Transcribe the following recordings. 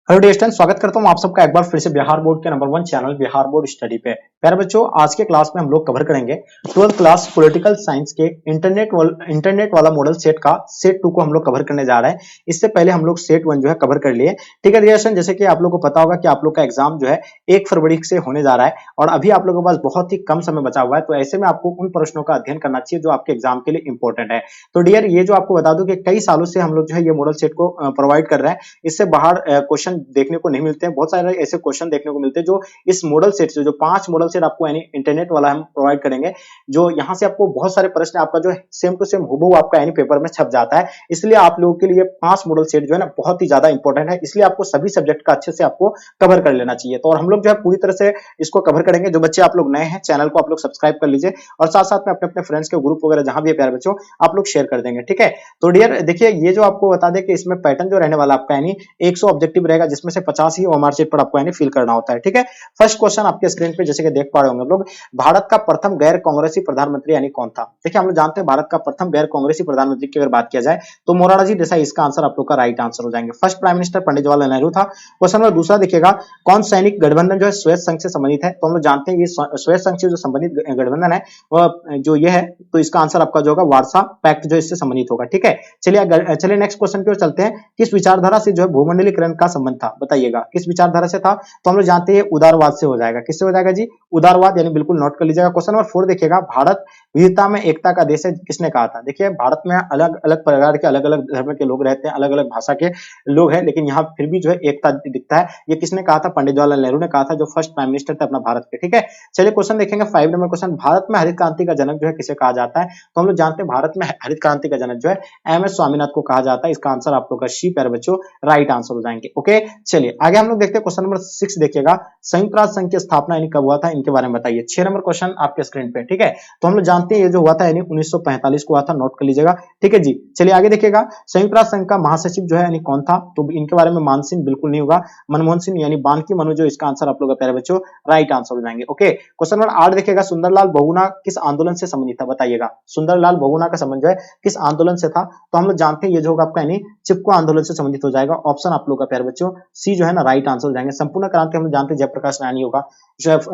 Hello dear student, स्वागत करता हूं आप सबका एक बार फिर से बिहार बोर्ड के number 1 channel Bihar board study पे। प्यारे बच्चों, आज के क्लास में हम लोग कवर करेंगे 12th क्लास पॉलिटिकल साइंस के इंटरनेट वाला मॉडल सेट का सेट 2 को हम लोग कवर करने जा रहे हैं। इससे पहले हम लोग सेट 1 जो है कवर कर लिए। ठीक है डियर स्टूडेंट, जैसे कि आप लोगों को पता होगा कि आप लोग का एग्जाम जो है 1 फरवरी से होने जा रहा है और अभी आप लोगों के पास बहुत ही कम समय बचा हुआ है। तो ऐसे में आपको उन प्रश्नों का अध्ययन करना चाहिए जो आपके एग्जाम के लिए इंपॉर्टेंट है। तो डियर, ये जो आपको बता दूं कि कई सालों से हम लोग जो है ये मॉडल सेट को प्रोवाइड कर रहे हैं। इससे बाहर क्वेश्चन देखने को नहीं मिलते हैं। बहुत सारे ऐसे क्वेश्चन देखने को मिलते हैं जो इस मॉडल सेट से, जो 5 मॉडल सेट आपको यानी इंटरनेट वाला हम प्रोवाइड करेंगे, जो यहां से आपको बहुत सारे प्रश्न आपका जो है सेम टू सेम हूबहू आपका यानी पेपर में छप जाता है। इसलिए आप लोगों के लिए 5 मॉडल सेट जो है ना बहुत ही ज्यादा इंपॉर्टेंट है। इसलिए आपको सभी सब्जेक्ट का अच्छे से आपको कवर कर लेना चाहिए। तो और हम लोग जो है पूरी तरह से इसको कवर करेंगे। जो बच्चे आप लोग नए हैं, चैनल को आप लोग सब्सक्राइब कर लीजिए और साथ साथ में अपने अपने फ्रेंड्स के ग्रुप वगैरह जहां भी है प्यारे बच्चों, आप लोग शेयर कर देंगे। ठीक है, तो डियर देखिए, ये जो आपको बता दें कि इसमें पैटर्न जो रहने वाला आपका यानी 100 ऑब्जेक्टिव रहेगा, जिसमें से 50 ही ओएमआर शीट पर आपको यानी फिल करना होता है। ठीक है, फर्स्ट क्वेश्चन आपके स्क्रीन पे जैसे कि देख पा रहे होंगे आप लोग, भारत का प्रथम गैर कांग्रेसी प्रधानमंत्री यानी कौन था? देखिए, हम लोग जानते हैं भारत का प्रथम गैर कांग्रेसी प्रधानमंत्री की अगर बात किया जाए तो मोरारजी देसाई इसका आंसर आप लोग का राइट आंसर हो जाएंगे। First prime minister Pandit Jawaharlal Nehru था। क्वेश्चन नंबर दूसरा देखिएगा, कौन सैनिक गठबंधन जो है श्वेत संघ से संबंधित है? तो हम लोग जानते हैं ये श्वेत संघ से जो संबंधित गठबंधन है वह जो ये है, तो इसका आंसर आपका जो होगा वार्सा पैक्ट जो इससे संबंधित होगा। ठीक है, चलिए नेक्स्ट क्वेश्चन की ओर चलते हैं। किस विचारधारा से जो है भूमंडलीकरण का संबंध था? बताइएगा किस विचारधारा से था? तो हम लोग जानते हैं उदारवाद से हो जाएगा। किससे हो जाएगा जी? उदारवाद, यानी बिल्कुल नोट कर लीजिएगा। क्वेश्चन नंबर 4 देखिएगा, भारत विविधता में एकता का देश है, किसने कहा था? देखिए, भारत में अलग अलग प्रकार के अलग अलग धर्म के लोग रहते हैं, अलग अलग भाषा के लोग हैं, लेकिन यहाँ फिर भी जो है एकता दिखता है। ये किसने कहा था? पंडित जवाहरलाल नेहरू ने कहा था, जो फर्स्ट प्राइम मिनिस्टर थे अपना भारत के। ठीक है, चलिए क्वेश्चन देखेंगे 5 नंबर क्वेश्चन, भारत में हरित क्रांति का जनक जो है किसे कहा जाता है? तो हम लोग जानते हैं भारत में हरित क्रांति का जनक जो है एमएस स्वामीनाथन को कहा जाता है। इसका आंसर आप लोग का सी प्यारे बच्चों राइट आंसर हो जाएंगे। ओके, चलिए आगे हम लोग देखते हैं क्वेश्चन नंबर 6 देखिएगा, संयुक्त राष्ट्र संघ की स्थापना यानी कब हुआ था? इनके बारे में बताइए। 6 नंबर क्वेश्चन आपके स्क्रीन पे। ठीक है, तो हम लोग जानते हैं ये जो हुआ था यानी 1945 को हुआ था, नोट कर लीजिएगा। ठीक है जी, चलिए आगे देखिएगा, संयुक्त राष्ट्र संघ का महासचिव जो है यानी कौन था? तो इनके बारे में मानसिंह बिल्कुल नहीं होगा, मनमोहन सिंह यानी बानकी मनु जो इसका आंसर आप लोग का प्यारे बच्चों राइट आंसर हो जाएंगे। ओके, क्वेश्चन नंबर 8 देखिएगा, सुंदरलाल बहुगुणा किस आंदोलन से संबंधित था? बताइएगा सुंदरलाल बहुगुणा का संबंध जो है किस आंदोलन से था? तो हम लोग जानते हैं ये जो होगा आपका यानी चिपको आंदोलन से संबंधित हो जाएगा। ऑप्शन आप लोग का प्यारे बच्चों सी जो है ना राइट आंसर हो जाएंगे। संपूर्ण क्रांति हम लोग जानते हैं जयप्रकाश नारायण होगा।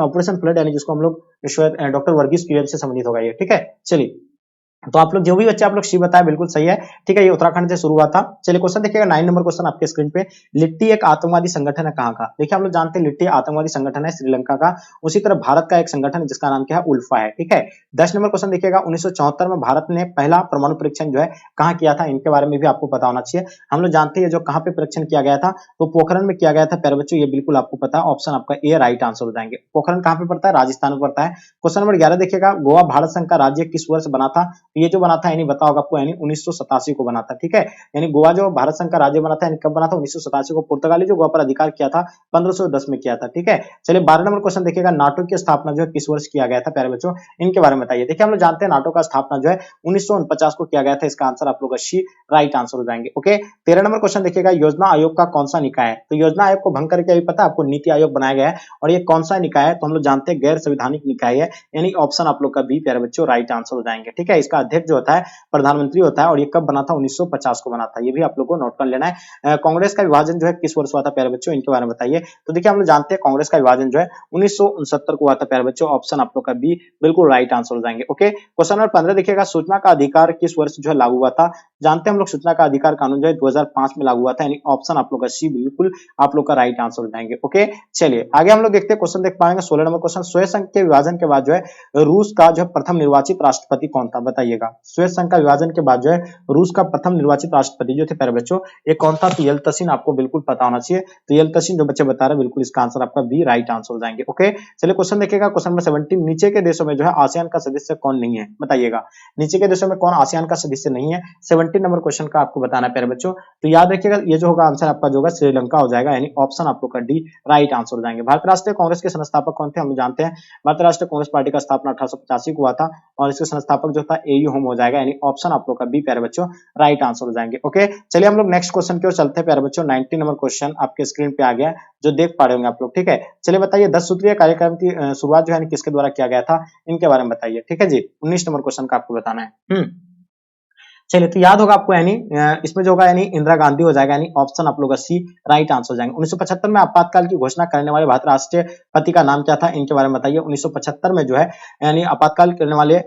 ऑपरेशन फ्लड यानी जिसको हम लोग डॉक्टर वर्गीस कुरियन से संबंधित होगा ये। ठीक है, चलिए तो आप लोग जो भी बच्चे आप लोग सी बताया बिल्कुल सही है। ठीक है, ये उत्तराखंड से शुरू हुआ था। चलिए क्वेश्चन देखिएगा 9 नंबर क्वेश्चन आपके स्क्रीन पे, लिट्टी एक आतंकवादी संगठन है कहां का? देखिए, हम लोग जानते हैं लिट्टी आतंकवादी संगठन है श्रीलंका का। उसी तरह भारत का एक संगठन है जिसका नाम क्या है? उल्फा है। ठीक है, 10 नंबर क्वेश्चन देखिएगा, 1974 में भारत ने पहला परमाणु परीक्षण जो है कहां किया था? इनके बारे में भी आपको पता होना चाहिए। हम लोग जानते हैं जो कहां पे परीक्षण किया गया था, तो पोखरण में किया गया था प्यारे बच्चों, ये बिल्कुल आपको पता है। ऑप्शन आपका ए राइट आंसर हो जाएंगे। पोखरण कहां पे पड़ता है? राजस्थान में पड़ता है। क्वेश्चन नंबर 11 देखिएगा, गोवा भारत संघ का राज्य किस वर्ष बना था? ये जो बना था यानी पता होगा आपको, यानी 1987 को बना था। ठीक है, यानी गोवा जो भारत संघ का राज्य बना था, यानी कब बना था? 1987 को। पुर्तगाली जो गोवा पर अधिकार किया था 1510 में किया था। ठीक है, चलिए 12 नंबर क्वेश्चन देखिएगा, नाटो की स्थापना जो है किस वर्ष किया गया था प्यारे बच्चों? इनके बारे में बताइए। देखिए, हम लोग जानते हैं नाटो का स्थापना जो है 1949 को किया गया था। इसका आंसर आप लोग सी राइट आंसर हो जाएंगे। ओके, 13 नंबर क्वेश्चन देखिएगा, योजना आयोग का कौन सा निकाय है? तो योजना आयोग को भंग करके अभी पता है आपको नीति आयोग बनाया गया है, और ये कौन सा निकाय है? तो हम लोग जानते हैं गैर संवैधानिक निकाय है, यानी ऑप्शन आप लोग का बी प्यारे बच्चों राइट आंसर हो जाएंगे। ठीक है, इसका अध्यक्ष जो होता है प्रधानमंत्री होता है, और ये कब बना था? 1950 को बना था। ये भी आप लोग को नोट कर लेना है। कांग्रेस का विभाजन जो है किस वर्ष हुआ था प्यारे बच्चों? इनके बारे में बताइए। तो देखिए, हम लोग जानते हैं कांग्रेस का विभाजन जो है 1969 को हुआ था प्यारे बच्चों। ऑप्शन आप लोग का बी बिल्कुल राइट आंसर हो जाएंगे। ओके, क्वेश्चन नंबर 15 देखिएगा, सूचना का अधिकार किस वर्ष जो है लागू हुआ था? जानते हैं हम लोग सूचना का अधिकार कानून जो है 2005 में लागू हुआ था, यानी ऑप्शन आप लोग का सी बिल्कुल आप लोग का राइट आंसर हो जाएंगे। ओके, चलिए आगे हम लोग देखते हैं क्वेश्चन देख पाएंगे 16 नंबर क्वेश्चन, स्वेत संघ के विभाजन के बाद जो है रूस का जो प्रथम निर्वाचित राष्ट्रपति कौन था? बताइएगा। स्वेत संघ का विभाजन के बाद जो है रूस का प्रथम निर्वाचित राष्ट्रपति जो थे प्यारे बच्चों, ये कौन था? तो येल्तसिन आपको बिल्कुल पता होना चाहिए। तो येल्तसिन जो बच्चे बता रहे हैं, बिल्कुल इसका आंसर आपका बी राइट आंसर हो जाएंगे। ओके, चलिए क्वेश्चन देखिएगा, क्वेश्चन नंबर 17, नीचे के देशों में जो है आसियान का सदस्य कौन नहीं है? बताइएगा, नीचे के देशों में कौन आसियान का सदस्य नहीं है? 17 नंबर क्वेश्चन का आपको बताना है प्यारे बच्चों। तो याद रखिएगा, ये जो होगा आंसर आपका जो होगा श्रीलंका हो जाएगा, यानी ऑप्शन आप लोग का डी राइट आंसर हो जाएंगे। भारतीय राष्ट्रीय कांग्रेस के संस्थापक कौन थे? हम जानते हैं भारतीय राष्ट्रीय कांग्रेस पार्टी का स्थापना 1885 को हुआ था, और इसके संस्थापक जो था एयू होम हो जाएगा, यानी ऑप्शन आप लोग का बी प्यारे बच्चों राइट आंसर हो जाएंगे। ओके, चलिए हम लोग नेक्स्ट क्वेश्चन की ओर चलते हैं प्यारे बच्चों। 19 नंबर क्वेश्चन आपके स्क्रीन पे आ गया, जो देख पा रहे होंगे आप लोग। ठीक है, चलिए बताइए 10 सूत्रीय कार्यक्रम की शुरुआत जो है किसके द्वारा किया गया था? इनके बारे में बताइए। ठीक है जी, 19 नंबर क्वेश्चन का आपको बताना है। चलिए तो याद होगा आपको यानी इसमें जो होगा यानी इंदिरा गांधी हो जाएगा, यानी ऑप्शन आप लोग का सी राइट आंसर हो जाएंगे। 1975 में आपातकाल की घोषणा करने वाले भारत राष्ट्रपति का नाम क्या था, इनके बारे में बताइए। 1975 में जो है यानी आपातकाल करने वाले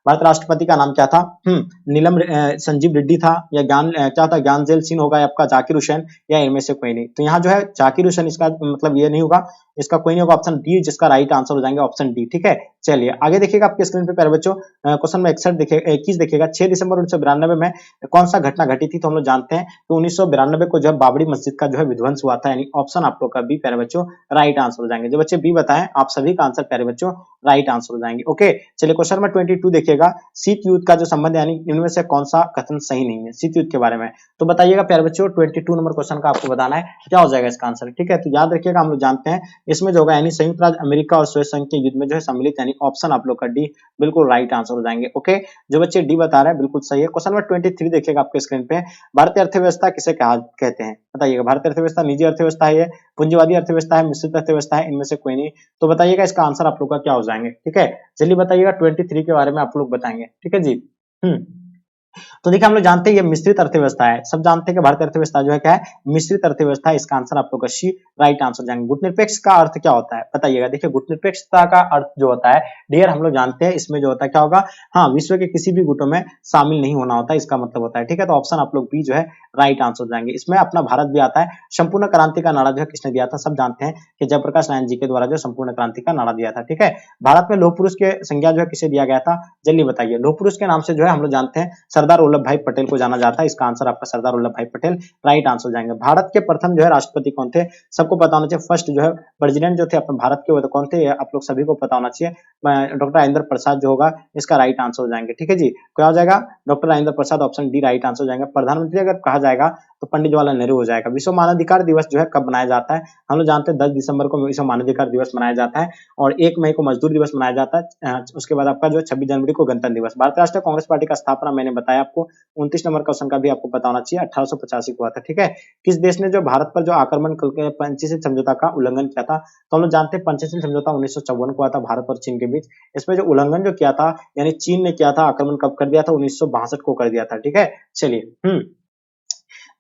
भारत राष्ट्रपति का नाम क्या था? नीलम संजीव रेड्डी था, या ज्ञान क्या था, ज्ञानजेल सिंह होगा, या आपका जाकिर हुसैन, या इनमें से कोई नहीं। तो यहाँ जो है जाकिर हुसैन, इसका मतलब ये नहीं होगा, इसका कोई नहीं होगा, ऑप्शन डी जिसका राइट आंसर हो जाएंगे, ऑप्शन डी। ठीक है, चलिए आगे देखिएगा आपके स्क्रीन पे प्यारे बच्चों, क्वेश्चन में 21 देखिएगा। 6 दिसंबर 1992 में कौन सा घटना घटी थी? तो हम लोग जानते हैं तो 1992 को जब बाबरी मस्जिद का जो है विध्वंस हुआ था, यानी ऑप्शन आप लोग का बी प्यारे बच्चों राइट आंसर हो जाएंगे। जो बच्चे बी बताएं आप सभी का आंसर प्यारे बच्चों राइट आंसर हो जाएंगे। ओके, चलिए क्वेश्चन नंबर 22 देखिएगा। शीत युद्ध का जो संबंध यानी इनमें से कौन सा कथन सही नहीं है शीत युद्ध के बारे में? तो बताइएगा प्यारे बच्चों, 22 नंबर क्वेश्चन का आपको बताना है क्या हो जाएगा इसका आंसर। ठीक है, तो याद रखिएगा, हम लोग जानते हैं इसमें जो होगा यानी संयुक्त राज्य अमेरिका और सोवियत संघ के युद्ध में जो है सम्मिलित, यानी ऑप्शन आप लोग का डी बिल्कुल राइट आंसर हो जाएंगे। ओके, जो बच्चे डी बता रहे हैं बिल्कुल सही है। क्वेश्चन नंबर 23 देखिएगा आपके स्क्रीन पे। भारतीय अर्थव्यवस्था किसे कहते हैं? बताइएगा, भारतीय अर्थव्यवस्था निजी अर्थव्यवस्था है, पूंजीवादी अर्थव्यवस्था है, मिश्रित अर्थव्यवस्था है, इनमें से कोई नहीं। तो बताइएगा इसका आंसर आप लोग का क्या हो जाएंगे। ठीक है, जल्दी बताइएगा, 23 के बारे में आप लोग बताएंगे। ठीक है जी। तो देखिए हम लोग जानते हैं ये मिश्रित अर्थव्यवस्था है, सब जानते हैं कि भारतीय अर्थव्यवस्था जो है क्या है, मिश्रित अर्थव्यवस्था है। इसका आंसर आप लोग का सी राइट आंसर जाएंगे। गुटनिरपेक्ष का अर्थ क्या होता है बताइएगा। देखिए गुटनिरपेक्षता का अर्थ जो होता है डियर, हम लोग जानते हैं इसमें जो होता है क्या होगा, हाँ विश्व के किसी भी गुटों में शामिल नहीं होना होता है, इसका मतलब होता है। ठीक है, तो ऑप्शन आप लोग बी जो है राइट आंसर जाएंगे। इसमें अपना भारत भी आता है। संपूर्ण क्रांति का नारा जो है किसने दिया था? सब जानते हैं कि जयप्रकाश नारायण जी के द्वारा जो संपूर्ण क्रांति का नारा दिया था। ठीक है, भारत में लौह पुरुष के संज्ञा जो है किसे दिया गया था? जल्दी बताइए। लौह पुरुष के नाम से जो है हम लोग जानते हैं सरदार वल्लभ भाई पटेल को जाना जाता है। इसका आंसर आपका सरदार वल्लभ भाई पटेल राइट आंसर जाएंगे। भारत के प्रथम जो है राष्ट्रपति कौन थे? सबको पता होना चाहिए। फर्स्ट जो है प्रेसिडेंट जो थे अपने भारत के वो कौन थे? आप लोग सभी को पता होना चाहिए। डॉक्टर राजेंद्र प्रसाद जो होगा इसका राइट आंसर हो जाएंगे। ठीक है जी, क्या हो जाएगा? Doctor Rajendra Prasad, option D right answer हो जाएगा। प्रधानमंत्री अगर कहा जाएगा तो पंडित जवाहरलाल नेहरू हो जाएगा। विश्व मानवाधिकार दिवस जो है कब मनाया जाता है? हम लोग जानते हैं 10 दिसंबर को विश्व मानवाधिकार दिवस मनाया जाता है, और 1 मई को मजदूर दिवस मनाया जाता है। उसके बाद आपका जो 26 जनवरी को गणतंत्र दिवस। भारतीय राष्ट्रीय कांग्रेस पार्टी का स्थापना मैंने बताया आपको 29 नंबर क्वेश्चन का भी आपको पता होना चाहिए, 1885 को हुआ था। ठीक है, किस देश ने जो भारत पर जो आक्रमण करके पंचशील समझौता का उल्लंघन किया था? तो हम लोग जानते हैं पंचशील समझौता 1954 को हुआ था भारत और चीन के बीच। इसमें जो उल्लंघन जो किया था यानी चीन ने किया था, आक्रमण कब कर दिया था? 1962 को कर दिया था। ठीक है, चलिए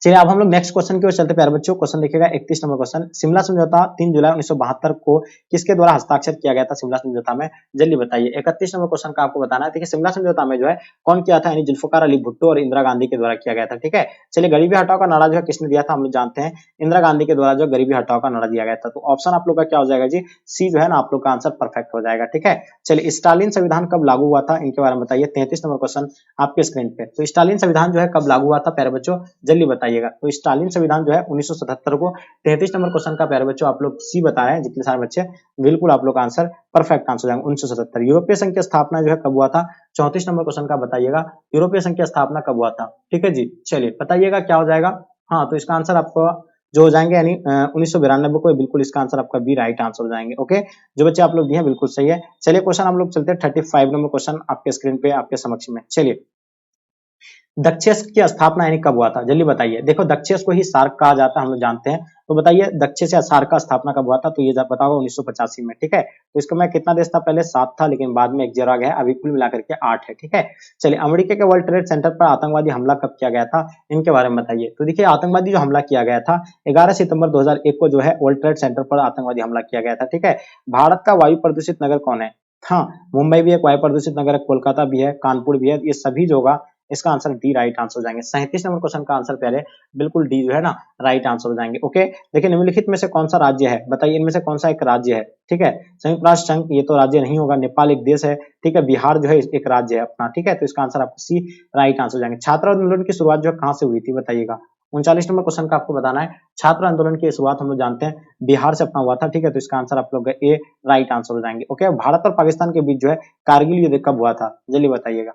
चलिए अब हम लोग नेक्स्ट क्वेश्चन की ओर चलते प्यारे बच्चों। क्वेश्चन देखिएगा 31 नंबर क्वेश्चन। शिमला समझौता 3 जुलाई 1972 को किसके द्वारा हस्ताक्षर किया गया था शिमला समझौता में? जल्दी बताइए। 31 नंबर क्वेश्चन का आपको बताना है। देखिए शिमला समझौता में जो है कौन किया था? यानी जुल्फिकार अली भुट्टो और इंदिरा गांधी के द्वारा किया गया था। ठीक है, चलिए गरीबी हटाओ का नारा जो है किसने दिया था? हम लोग जानते हैं इंदिरा गांधी के द्वारा जो गरीबी हटाओ का नारा दिया गया था। तो ऑप्शन आप लोग का क्या हो जाएगा जी? सी जो है ना आप लोग का आंसर परफेक्ट हो जाएगा। ठीक है, चलिए स्टालिन संविधान कब लागू हुआ था? इनके बारे में बताइए। 33 नंबर क्वेश्चन आपके स्क्रीन पे। तो स्टालिन संविधान जो है कब लागू हुआ था प्यारे बच्चों? जल्दी बताइएगा। तो स्टालिन संविधान जो है 1977 को। 33 नंबर क्वेश्चन का प्यारे बच्चों आप लोग सी बता रहे हैं, जितने सारे बच्चे बिल्कुल आप लोग का आंसर परफेक्ट आंसर जाएंगे। 1977 यूरोपीय संघ की स्थापना जो है कब हुआ था? 34 नंबर क्वेश्चन का बताइएगा। यूरोपीय संघ की स्थापना कब हुआ था? ठीक है जी, चलिए बताइएगा क्या हो जाएगा। हाँ, तो इसका आंसर आपको जो हो जाएंगे यानी 1992 को, बिल्कुल इसका आंसर आपका बी राइट आंसर हो जाएंगे। ओके, जो बच्चे आप लोग दिए हैं बिल्कुल सही है। चलिए क्वेश्चन हम लोग चलते हैं 35 नंबर क्वेश्चन आपके स्क्रीन पे आपके समक्ष में। चलिए दक्षेस की स्थापना यानी कब हुआ था? जल्दी बताइए। देखो दक्षेस को ही सार्क कहा जाता है, हम लोग जानते हैं। तो बताइए दक्षेस या सार्क का स्थापना कब हुआ था? तो ये बताओ 1985 में। ठीक है, तो इसका मैं कितना देश था? पहले 7 था, लेकिन बाद में 1 जोड़ा गया, अभी कुल मिलाकर के 8 है। ठीक है, चलिए अमेरिका के वर्ल्ड ट्रेड सेंटर पर आतंकवादी हमला कब किया गया था? इनके बारे में बताइए। तो देखिए आतंकवादी जो हमला किया गया था 11 सितंबर 2001 को जो है वर्ल्ड ट्रेड सेंटर पर आतंकवादी हमला किया गया था। ठीक है, भारत का वायु प्रदूषित नगर कौन है? हाँ, मुंबई भी एक वायु प्रदूषित नगर है, कोलकाता भी है, कानपुर भी है। ये सभी जो होगा इसका आंसर डी राइट आंसर हो जाएंगे। 37 नंबर क्वेश्चन का आंसर पहले बिल्कुल डी जो है ना राइट आंसर हो जाएंगे। ओके, देखिए निम्नलिखित में से कौन सा राज्य है? बताइए इनमें से कौन सा एक राज्य है? ठीक है, संयुक्त राष्ट्र संघ ये तो राज्य नहीं होगा, नेपाल एक देश है। ठीक है, बिहार जो है एक राज्य है अपना। ठीक है, तो इसका आंसर आपको सी राइट आंसर हो जाएंगे। छात्र आंदोलन की शुरुआत जो कहाँ से हुई थी बताइएगा। 39 नंबर क्वेश्चन का आपको बताना है। छात्र आंदोलन की शुरुआत हम लोग जानते हैं बिहार से अपना हुआ था। ठीक है, तो इसका आंसर आप लोग ए राइट आंसर हो जाएंगे। ओके, भारत और पाकिस्तान के बीच जो है कारगिल युद्ध कब हुआ था? जल्दी बताइएगा।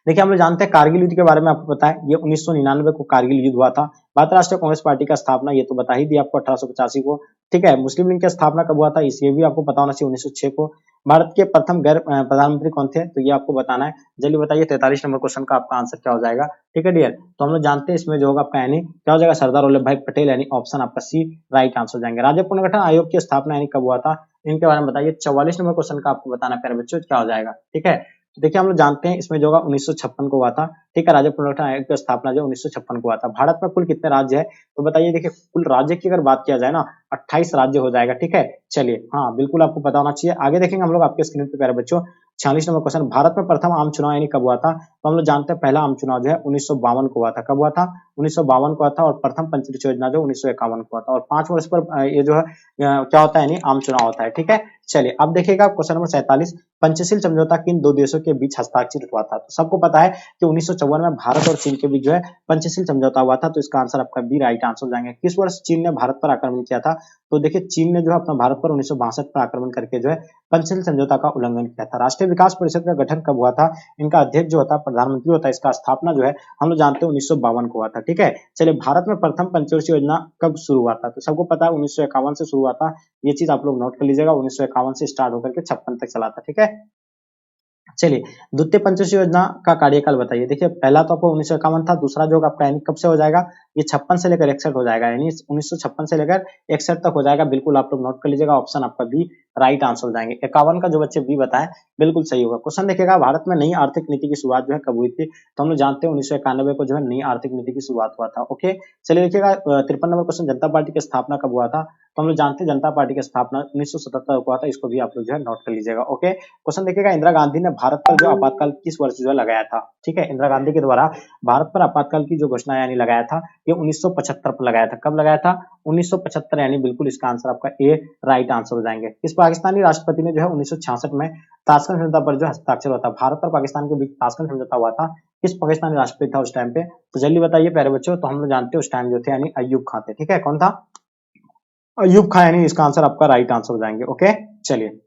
देखिए हम लोग जानते हैं कारगिल युद्ध के बारे में आपको पता है, ये 1999 को कारगिल युद्ध हुआ था। भारतीय राष्ट्रीय कांग्रेस पार्टी का स्थापना ये तो बता ही दी आपको 1885 को। ठीक है, मुस्लिम लीग की स्थापना कब हुआ था? ये भी आपको पता होना चाहिए 1906 को। भारत के प्रथम गैर प्रधानमंत्री कौन थे? तो ये आपको बताना है। जल्दी बताइए। 43 नंबर क्वेश्चन का आपका आंसर क्या हो जाएगा? ठीक है डियर, तो हम लोग जानते हैं इसमें जो होगा आपका यानी क्या हो जाएगा? सरदार वल्लभ भाई पटेल, यानी ऑप्शन आपका सी राइट आंसर हो जाएंगे। राज्य पुनर्गठन आयोग की स्थापना यानी कब हुआ था? इनके बारे में बताइए। 44 नंबर क्वेश्चन का आपको बताना है प्यारे बच्चों क्या हो जाएगा। ठीक है, तो देखिए हम लोग जानते हैं इसमें जो होगा 1956 को हुआ था, ठीक है। राज्य पुनर्गठन आयोग की स्थापना जो 1956 को हुआ था। भारत में कुल कितने राज्य है, तो बताइए। देखिए कुल राज्य की अगर बात किया जाए ना, 28 राज्य हो जाएगा, ठीक है। चलिए, हाँ बिल्कुल आपको पता होना चाहिए। आगे देखेंगे हम लोग आपके स्क्रीन पे प्यारे बच्चों, 46 नंबर क्वेश्चन, भारत में प्रथम आम चुनाव यानी कब हुआ था, तो हम लोग जानते हैं पहला आम चुनाव जो है 1952 को हुआ था। कब हुआ था, 1952 को हुआ था। और प्रथम पंचवर्षीय योजना जो 1951 को हुआ था। और 5 वर्ष पर ये जो है क्या होता है, यानी आम चुनाव होता है, ठीक है। चलिए अब देखिएगा क्वेश्चन नंबर 47, पंचशील समझौता किन दो देशों के बीच हस्ताक्षरित हुआ था। तो सबको पता है कि 1954 में भारत और चीन के बीच जो है पंचशील समझौता हुआ था। तो इसका आंसर आपका बी राइट आंसर हो जाएंगे। किस वर्ष चीन ने भारत पर आक्रमण किया था, तो देखिए चीन ने जो है अपना भारत पर 1962 पर आक्रमण करके जो है पंचशील समझौता का उल्लंघन किया था। राष्ट्रीय विकास परिषद का गठन कब हुआ था, इनका अध्यक्ष जो होता है प्रधानमंत्री होता है। इसका स्थापना जो है हम लोग जानते हैं 1952 को हुआ था, ठीक है। चलिए भारत में प्रथम पंचवर्षीय योजना कब शुरू हुआ था, तो सबको पता है 1951 से शुरू हुआ था। ये चीज आप लोग नोट कर लीजिएगा, 1951 से स्टार्ट होकर के 56 तक चला था, ठीक है। चलिए द्वितीय पंचवर्षीय योजना का कार्यकाल बताइए। देखिए पहला तो आपको 1951 था, दूसरा जो आपका यानी कब से हो जाएगा, ये 56 से लेकर 61 हो जाएगा, यानी 1956 से लेकर 61 तक हो जाएगा। बिल्कुल आप लोग नोट कर लीजिएगा, ऑप्शन आपका बी राइट आंसर हो जाएंगे। 51 का जो बच्चे बी बताएं बिल्कुल सही होगा। क्वेश्चन देखिएगा, भारत में नई आर्थिक नीति की शुरुआत जो है कब हुई थी, तो हम लोग जानते हैं 1991 को जो है नई आर्थिक नीति की शुरुआत हुआ था। ओके चलिए देखिएगा 53 नंबर क्वेश्चन, जनता पार्टी की स्थापना कब हुआ था, तो हम लोग जानते हैं जनता पार्टी की स्थापना 1977 को हुआ था। इसको भी आप लोग जो है नोट कर लीजिएगा। ओके क्वेश्चन देखिएगा, इंदिरा गांधी ने भारत पर जो आपातकाल किस वर्ष जो है लगाया था, ठीक है। इंदिरा गांधी के द्वारा भारत पर आपातकाल की जो घोषणा यानी लगाया था, ये 1975 पर लगाया था। कब लगाया था, 1975, यानी बिल्कुल इसका आंसर आपका ए राइट आंसर हो जाएंगे। इस पाकिस्तानी राष्ट्रपति ने जो है 1966 में ताशकंद समझौता पर जो हस्ताक्षर हुआ था, भारत और पाकिस्तान के बीच ताशकंद समझौता हुआ था। किस पाकिस्तानी राष्ट्रपति था उस टाइम पे, तो जल्दी बताइए प्यारे बच्चों। तो हम लोग जानते हैं उस टाइम जो थे यानी अय्यूब खान थे, ठीक है। कौन था, अय्यूब खान, यानी इसका आंसर आपका राइट आंसर हो जाएंगे। ओके चलिए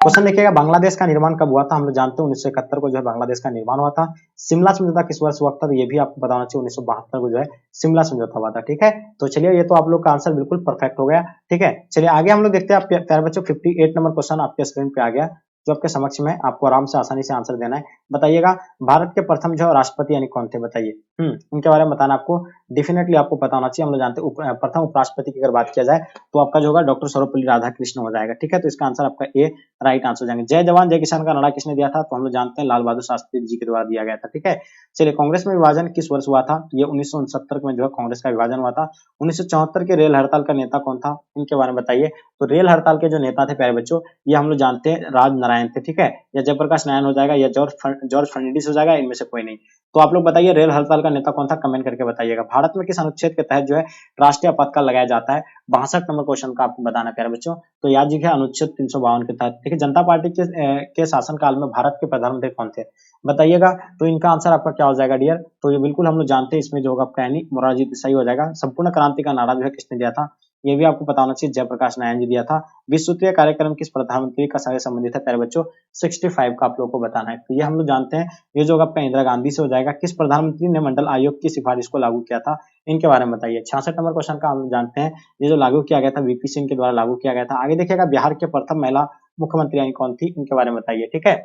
क्वेश्चन देखिएगा, बांग्लादेश का निर्माण कब हुआ था, हम लोग जानते हैं 1971 को जो है बांग्लादेश का निर्माण हुआ था। शिमला समझौता किस वर्ष हुआ था, तो ये भी आपको बताना चाहिए, 1972 को जो है शिमला समझौता हुआ था, ठीक है। तो चलिए ये तो आप लोग का आंसर बिल्कुल परफेक्ट हो गया, ठीक है। चलिए आगे हम लोग देखते हैं प्यारे बच्चों, 58 नंबर क्वेश्चन आपके स्क्रीन पे आ गया, जो आपके समक्ष में आपको आराम से आसानी से आंसर देना है। बताइएगा भारत के प्रथम जो राष्ट्रपति यानी कौन थे, बताइए। इनके बारे में बताना आपको डेफिनेटली आपको पता होना चाहिए। हम लोग जानते हैं प्रथम उपराष्ट्रपति की अगर बात किया जाए तो आपका जो होगा डॉक्टर सर्वपल्ली राधाकृष्ण हो जाएगा, ठीक है। तो इसका आंसर आपका ए राइट आंसर हो जाएंगे। जय जवान जय किसान का नारा किसने दिया था, तो हम लोग जानते हैं लाल बहादुर शास्त्री जी के द्वारा दिया गया था, ठीक है। चलिए कांग्रेस में विभाजन किस वर्ष हुआ था, ये 1969 में जो है कांग्रेस का विभाजन हुआ था। 1974 के रेल हड़ताल का नेता कौन था, इनके बारे में बताइए। तो रेल हड़ताल के जो नेता थे प्यारे बच्चों, ये हम लोग जानते हैं राज नारायण थे, ठीक है। या जयप्रकाश नारायण हो जाएगा, या जॉर्ज फर्नांडिस हो जाएगा, इनमें से कोई नहीं। तो आप लोग बताइए रेल हड़ताल का नेता कौन था, कमेंट करके बताइएगा। भारत में किस अनुच्छेद के तहत जो है राष्ट्रीय आपातकाल लगाया जाता है, 62 नंबर क्वेश्चन का आपको बताना है प्यारे बच्चों। तो याद रखिए अनुच्छेद 352 के तहत। देखिए जनता पार्टी के शासनकाल में भारत के प्रधानमंत्री कौन थे, बताइएगा। तो इनका आंसर आपका क्या हो जाएगा डियर, तो ये बिल्कुल हम लोग जानते हैं, इसमें जो होगा आपका यानी मोरारजी देसाई हो जाएगा। संपूर्ण क्रांति का नारा जो है किसने दिया था, ये भी आपको पता होना चाहिए, जयप्रकाश नारायण जी दिया था। विश्व सूत्रीय कार्यक्रम किस प्रधानमंत्री का साथ संबंधित है प्यारे बच्चों, 65 का आप लोगों को बताना है। तो ये हम लोग जानते हैं, ये जो आपका इंदिरा गांधी से हो जाएगा। किस प्रधानमंत्री ने मंडल आयोग की सिफारिश को लागू किया था, इनके बारे में बताइए। 66 नंबर क्वेश्चन का हम लोग जानते हैं, ये जो लागू किया गया था वीपी सिंह के द्वारा लागू किया गया था। आगे देखिएगा बिहार के प्रथम महिला मुख्यमंत्री यानी कौन थी, इनके बारे में बताइए, ठीक है।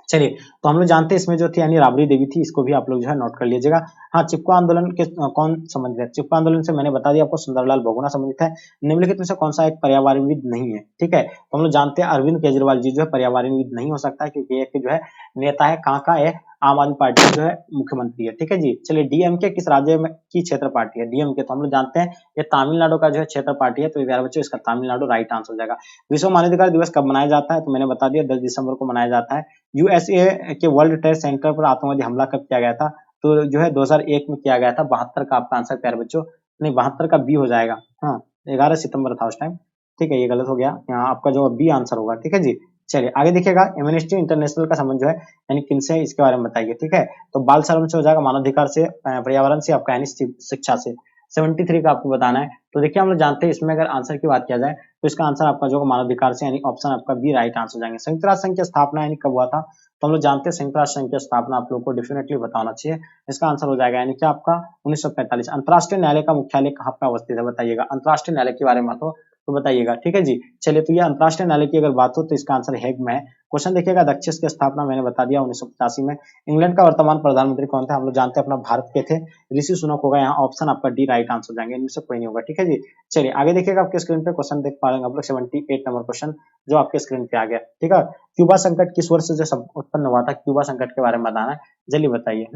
चलिए तो हम लोग जानते हैं इसमें जो थी यानी राबड़ी देवी थी, इसको भी आप लोग जो है नोट कर लीजिएगा। हाँ चिपको आंदोलन के कौन संबंधित है, चिपको आंदोलन से मैंने बता दिया आपको, सुंदरलाल बहुगुणा संबंधित है। निम्नलिखित में से कौन सा एक पर्यावरणविद नहीं है, ठीक है। तो हम लोग जानते हैं अरविंद केजरीवाल जी जो है पर्यावरणविद नहीं हो सकता है, क्योंकि एक जो है नेता है, कहाँ का है, आम आदमी पार्टी जो है मुख्यमंत्री है, ठीक है जी। चलिए डीएमके किस राज्य में की क्षेत्र पार्टी है, डीएमके तो हम लोग जानते हैं ये तमिलनाडु का जो है क्षेत्र पार्टी है। तो प्यारे बच्चों इसका तमिलनाडु राइट आंसर हो जाएगा। विश्व मानवाधिकार दिवस कब मनाया जाता है, तो मैंने बता दिया 10 दिसंबर को मनाया जाता है। यूएसए के वर्ल्ड ट्रेड सेंटर पर आतंकवादी हमला कब किया गया था, तो जो है 2001 में किया गया था। 72 का आपका आंसर प्यारे बच्चों, नहीं 72 का बी हो जाएगा। हाँ 11 सितंबर था उस टाइम, ठीक है। ये गलत हो गया, यहाँ आपका जो बी आंसर होगा, ठीक है जी। चलिए आगे देखिएगा, एमनेस्टी इंटरनेशनल का संबंध जो है यानी किनसे, इसके बारे में बताइए, ठीक है। तो बाल श्रम से हो जाएगा, मानवाधिकार से, पर्यावरण से, आपका यानी शिक्षा से। 73 का आपको बताना है। तो देखिए हम लोग जानते हैं इसमें अगर आंसर की बात किया जाए तो इसका आंसर आपका जो मानवाधिकार से यानी ऑप्शन आपका बी राइट आंसर हो जाएंगे। संयुक्त राष्ट्र संघ की स्थापना यानी कब हुआ था, तो हम लोग जानते हैं संयुक्त राष्ट्र संघ की स्थापना आप लोगों को डेफिनेटली बताना चाहिए। इसका आंसर हो जाएगा यानी कि आपका 1945। अंतर्राष्ट्रीय न्यायालय का मुख्यालय कहाँ पे अवस्थित है, बताइएगा। अंतर्राष्ट्रीय न्यायालय के बारे में तो तो बताइएगा, ठीक है जी। चलिए, तो ये अंतरराष्ट्रीय न्यायालय की अगर बात हो तो इसका आंसर हेग में है। क्वेश्चन देखिएगा, अध्यक्ष की स्थापना मैंने बता दिया 1985 में। इंग्लैंड का वर्तमान प्रधानमंत्री कौन था? हम लोग जानते हैं अपना भारत के थे, ऋषि सुनक होगा। यहाँ ऑप्शन आपका डी राइट आंसर हो जाएंगे, इनमें से कोई नहीं होगा, ठीक है जी। चलिए आगे देखिएगा, आपके स्क्रीन पे क्वेश्चन देख पा रहे हैं आप लोग, 78 नंबर क्वेश्चन जो आपके स्क्रीन पे आ गया, ठीक है। क्यूबा संकट किस वर्ष से उत्पन्न हुआ था? क्यूबा संकट के बारे में बताना है, जल्दी बताइए।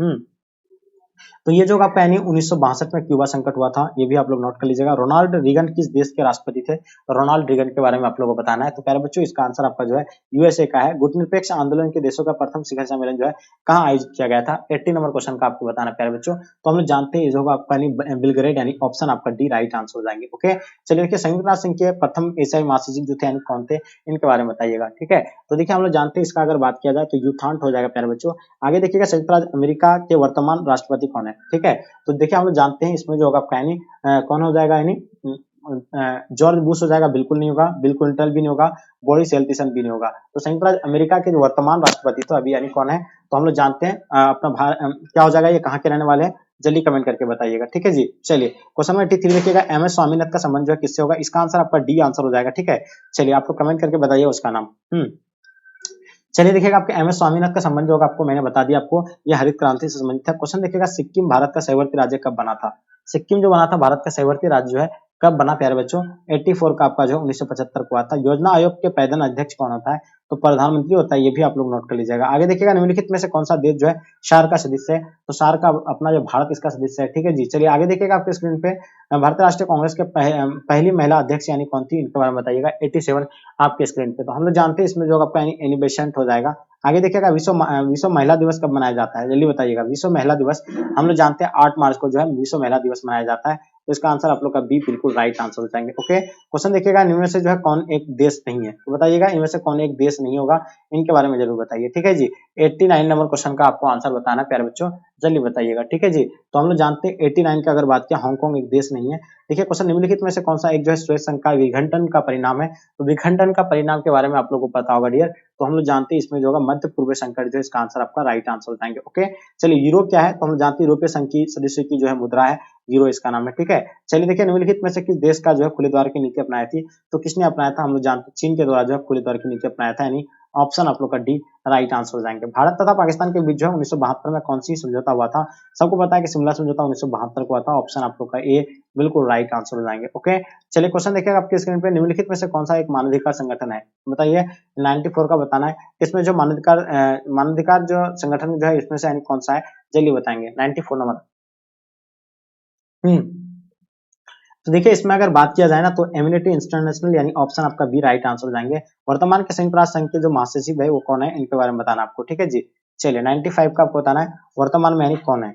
तो ये जो आपका यानी 1962 में क्यूबा संकट हुआ था, ये भी आप लोग नोट कर लीजिएगा। रोनाल्ड रीगन किस देश के राष्ट्रपति थे? रोनाल्ड रीगन के बारे में आप लोगों को बताना है। तो प्यारे बच्चों, इसका आंसर आपका जो है यूएसए का है। गुटनिरपेक्ष आंदोलन के देशों का प्रथम शिखर सम्मेलन जो है कहाँ आयोजित किया गया था? 80 नंबर क्वेश्चन का आपको बताना है प्यारे बच्चों। तो हम लोग जानते हैं, जो होगा आपका बिलग्रेड, यानी ऑप्शन आपका डी राइट आंसर हो जाएंगे। ओके, चलिए देखिए, संयुक्त राष्ट्र संघ के प्रथम एशियाई महासचिव जो थे कौन थे? इनके बारे में बताइएगा, ठीक है। तो देखिए, हम लोग जानते हैं, इसका अगर बात किया जाए तो यूथांट हो जाएगा प्यारे बच्चों। आगे देखिएगा, संयुक्त राज्य अमेरिका के वर्तमान राष्ट्रपति कौन है? ठीक है, तो देखिए हम लोग जानते हैं, इसमें जो होगा आपका यानी कौन हो जाएगा? यानी जॉर्ज बुश हो जाएगा, बिल्कुल नहीं होगा। बिल क्लिंटन भी नहीं होगा, बोरिस येल्टसिन भी नहीं होगा। तो संयुक्त राज्य अमेरिका के जो वर्तमान राष्ट्रपति तो अभी यानी कौन है? तो हम लोग जानते हैं अपना क्या हो जाएगा? ये कहाँ के रहने वाले हैं? जल्दी कमेंट करके बताइएगा, ठीक है जी। चलिए, क्वेश्चन नंबर 83 देखिएगा, एम एस स्वामीनाथन का संबंध जो है किससे होगा? इसका आंसर आपका डी आंसर हो जाएगा, ठीक है। चलिए, आपको कमेंट करके बताइए उसका नाम। चलिए देखिएगा, आपके एम एस स्वामीनाथन का संबंध होगा, आपको मैंने बता दिया आपको, ये हरित क्रांति से संबंधित है। क्वेश्चन देखिएगा, सिक्किम भारत का सहवर्ती राज्य कब बना था? सिक्किम जो बना था भारत का सहवर्ती राज्य जो है कब बना प्यारे बच्चों? 84 का आपका जो 1975 को हुआ था। योजना आयोग के पैदल अध्यक्ष कौन होता है? तो प्रधानमंत्री होता है, ये भी आप लोग नोट कर लीजिएगा। आगे देखिएगा, निम्नलिखित में से कौन सा देश जो है सार्क का सदस्य है? तो सार्क का अपना जो भारत इसका सदस्य है, ठीक है जी। चलिए आगे देखिएगा, आपके स्क्रीन पे भारतीय राष्ट्रीय कांग्रेस के पहली महिला अध्यक्ष यानी कौन थी? इनके बारे में बताइएगा। 87 आपके स्क्रीन पे। तो हम लोग जानते हैं, इसमें जो आपका एनी बेसेंट हो जाएगा। आगे देखिएगा, विश्व महिला दिवस कब मनाया जाता है? जल्दी बताइएगा। विश्व महिला दिवस हम लोग जानते हैं 8 मार्च को जो है विश्व महिला दिवस मनाया जाता है। तो इसका आंसर आप लोग का बी बिल्कुल राइट आंसर हो जाएंगे। ओके, क्वेश्चन देखिएगा, इनमें से जो है कौन एक देश नहीं है? तो बताइएगा, इनमें से कौन एक देश नहीं होगा? इनके बारे में जरूर बताइए, ठीक है जी। 89 नंबर क्वेश्चन का आपको आंसर बताना है प्यारे बच्चों, जल्दी बताइएगा, ठीक है जी। तो हम लोग जानते हैं 89 की अगर बात किया, हांगकांग एक देश नहीं है। देखिए, क्वेश्चन निम्नलिखित में से कौन सा एक जो है श्वेत संघ का विघटन का परिणाम है? तो विघटन का परिणाम के बारे में आप लोगों को पता होगा डियर। तो हम लोग जानते हैं, इसमें जो होगा मध्य पूर्व संकट जो इसका आंसर आपका राइट आंसर हो जाएंगे। ओके, चलिए, यूरो क्या है? तो हम जानते हैं यूरोपीय संघ की सदस्य की जो है मुद्रा है यूरो, इसका नाम है, ठीक है। चलिए देखिए, निम्नलिखित में से किस देश का जो है खुले द्वार की नीति अपनाई थी? तो किसने अपनाया था? हम लोग जानते हैं चीन के द्वारा जो है खुले द्वार की नीति अपनाया था, यानी ऑप्शन आप लोग का डी राइट आंसर हो जाएंगे। भारत तथा पाकिस्तान के बीच जो है 1972 में कौन सी समझौता हुआ था? सबको पता है कि शिमला समझौता 1972 को हुआ था। ऑप्शन आप लोग का ए बिल्कुल राइट आंसर हो जाएंगे। ओके, चलिए क्वेश्चन देखिएगा, आपके स्क्रीन पे निम्नलिखित में से कौन सा एक मानवाधिकार संगठन है? बताइए, 94 का बताना है। इसमें जो मानवाधिकार जो संगठन जो है इसमें से कौन सा है? जल्दी बताएंगे। 94 नंबर। तो देखिए, इसमें अगर बात किया जाए ना, तो एम्यूनिटी इंटरनेशनल यानी ऑप्शन आपका बी राइट आंसर हो जाएंगे। वर्तमान के संयुक्त राष्ट्र संघ के जो महासचिव है वो कौन है? इनके बारे में बताना आपको, ठीक है जी। चलिए, 95 का आपको बताना है, वर्तमान में यानी कौन है।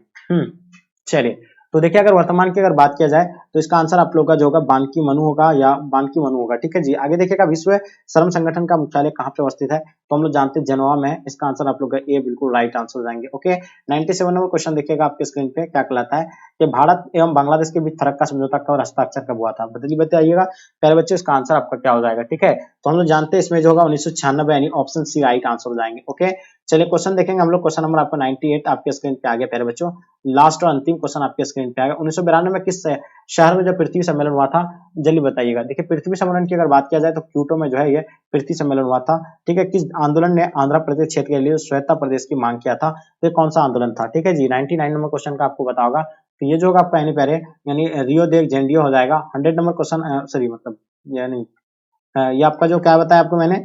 चलिए, तो देखिए, अगर वर्तमान की अगर बात किया जाए तो इसका आंसर आप लोग का जो होगा बान की मनु होगा, या बान की मनु होगा, ठीक है जी। आगे देखिएगा, विश्व श्रम संगठन का मुख्यालय कहाँ पे अवस्थित है? तो हम लोग जानते हैं जेनेवा में है। इसका आंसर आप लोग का ए बिल्कुल राइट आंसर हो जाएंगे। ओके, 97 नंबर क्वेश्चन देखिएगा, आपके स्क्रीन पे क्या कहलाता है कि भारत एवं बांग्लादेश के बीच फरक्का समझौता कब और हस्ताक्षर कब हुआ था? बताइएगा प्यारे बच्चों, इसका आंसर आपका क्या हो जाएगा, ठीक है। तो हम लोग जानते हैं, इसमें जो होगा 1996 यानी ऑप्शन सी राइट आंसर हो जाएंगे। ओके, चलिए क्वेश्चन देखेंगे हम लोग। क्वेश्चन नंबर आपका 98 आपके स्क्रीन पे आ गया प्यारे बच्चों। लास्ट और अंतिम क्वेश्चन आपके स्क्रीन पे आ गया। 1992 में किस शहर में जो पृथ्वी सम्मेलन हुआ था? जल्दी बताइएगा। देखिए, पृथ्वी सम्मेलन की अगर बात किया जाए तो क्यूटो में जो है ये पृथ्वी सम्मेलन हुआ था, ठीक है। किस आंदोलन ने आंध्र प्रदेश क्षेत्र के लिए स्वायत्ता प्रदेश की मांग किया था? तो ये कौन सा आंदोलन था, ठीक है जी। 99 नंबर क्वेश्चन का आपको पता होगा। तो ये जो होगा आपका यानी पहले यानी रियो दे जेनेरियो हो जाएगा। 100 नंबर क्वेश्चन, सॉरी मतलब यानी ये आपका जो क्या बताया आपको मैंने,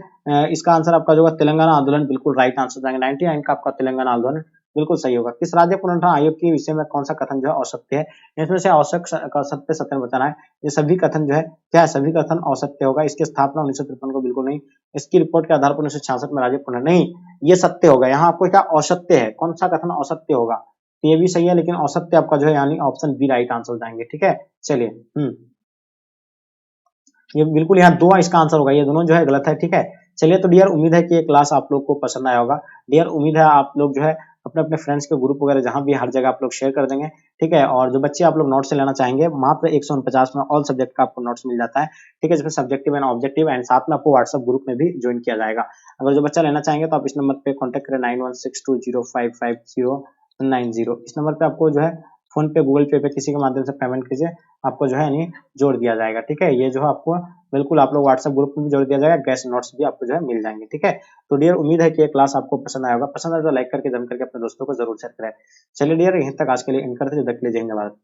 इसका आंसर आपका जो होगा तेलंगाना आंदोलन बिल्कुल राइट आंसर जाएगा। 99 का आपका तेलंगाना आंदोलन बिल्कुल सही होगा। किस राज्य पुनर्गठन आयोग के विषय में कौन सा कथन जो है असत्य है? इसमें से औसत सत्य सत्य बताना है। ये सभी कथन जो है क्या है? सभी कथन असत्य होगा। इसकी स्थापना 1953 को बिल्कुल नहीं। इसकी रिपोर्ट के आधार पर 1966 में राज्य पुनर्गठन नहीं, ये सत्य होगा। यहाँ आपको क्या असत्य है? कौन सा कथन असत्य होगा? तो ये भी सही है, लेकिन असत्य आपका जो है यानी ऑप्शन बी राइट आंसर हो जाएंगे, ठीक है। चलिए, ये बिल्कुल यहाँ दो इसका आंसर होगा, ये दोनों जो है गलत है, ठीक है। चलिए, तो डियर, उम्मीद है कि ये क्लास आप लोग को पसंद आया होगा। डियर, उम्मीद है आप लोग जो है अपने अपने फ्रेंड्स के ग्रुप वगैरह जहां भी हर जगह आप लोग शेयर कर देंगे, ठीक है। और जो बच्चे आप लोग नोट्स से लेना चाहेंगे, मात्र 149 में ऑल सब्जेक्ट का आपको नोट्स मिल जाता है, ठीक है, जिसमें सब्जेक्टिव एंड ऑब्जेक्टिव, एंड साथ में आपको व्हाट्सएप ग्रुप में भी ज्वाइन किया जाएगा। अगर जो बच्चा लेना चाहेंगे तो आप इस नंबर पे कॉन्टेक्ट करें, 9162055090। इस नंबर पे आपको जो है फोन पे, गूगल पे किसी के माध्यम से पेमेंट कीजिए, आपको जो है जोड़ दिया जाएगा, ठीक है। ये जो है आपको बिल्कुल आप लोग व्हाट्सएप ग्रुप में भी जोड़ दिया जाएगा, गेस्ट नोट्स भी आपको जो है मिल जाएंगे। ठीक है, तो डियर उम्मीद है कि ये क्लास आपको पसंद आया होगा, पसंद आए तो लाइक करके जम करके अपने दोस्तों को जरूर शेयर करें। चलिए डियर, यहीं तक आज के लिए इन करते हैं, जब तक के लिए जय हिंद, भारत।